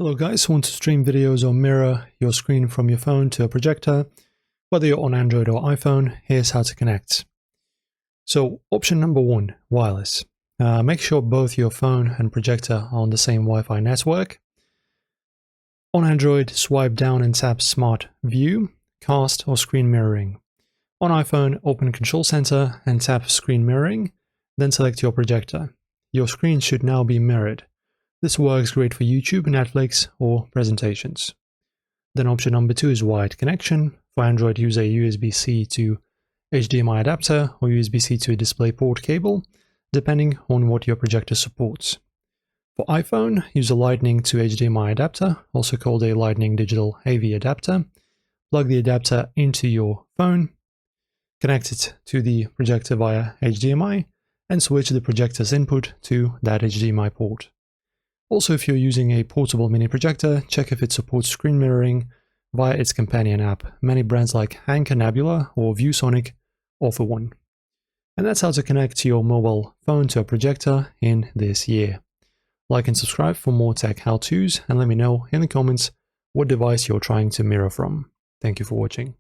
Hello guys, want to stream videos or mirror your screen from your phone to a projector? Whether you're on Android or iPhone, here's how to connect. So option number one, wireless. Make sure both your phone and projector are on the same Wi-Fi network. On Android, swipe down and tap Smart View, Cast or Screen Mirroring. On iPhone, open Control Center and tap Screen Mirroring, then select your projector. Your screen should now be mirrored. This works great for YouTube, Netflix, or presentations. Then option number two is wired connection. For Android, use a USB-C to HDMI adapter or USB-C to a DisplayPort cable, depending on what your projector supports. For iPhone, use a Lightning to HDMI adapter, also called a Lightning Digital AV adapter. Plug the adapter into your phone, connect it to the projector via HDMI, and switch the projector's input to that HDMI port. Also, if you're using a portable mini projector, check if it supports screen mirroring via its companion app. Many brands like Anker Nebula or ViewSonic offer one. And that's how to connect your mobile phone to a projector in this year. Like and subscribe for more tech how-tos, and let me know in the comments what device you're trying to mirror from. Thank you for watching.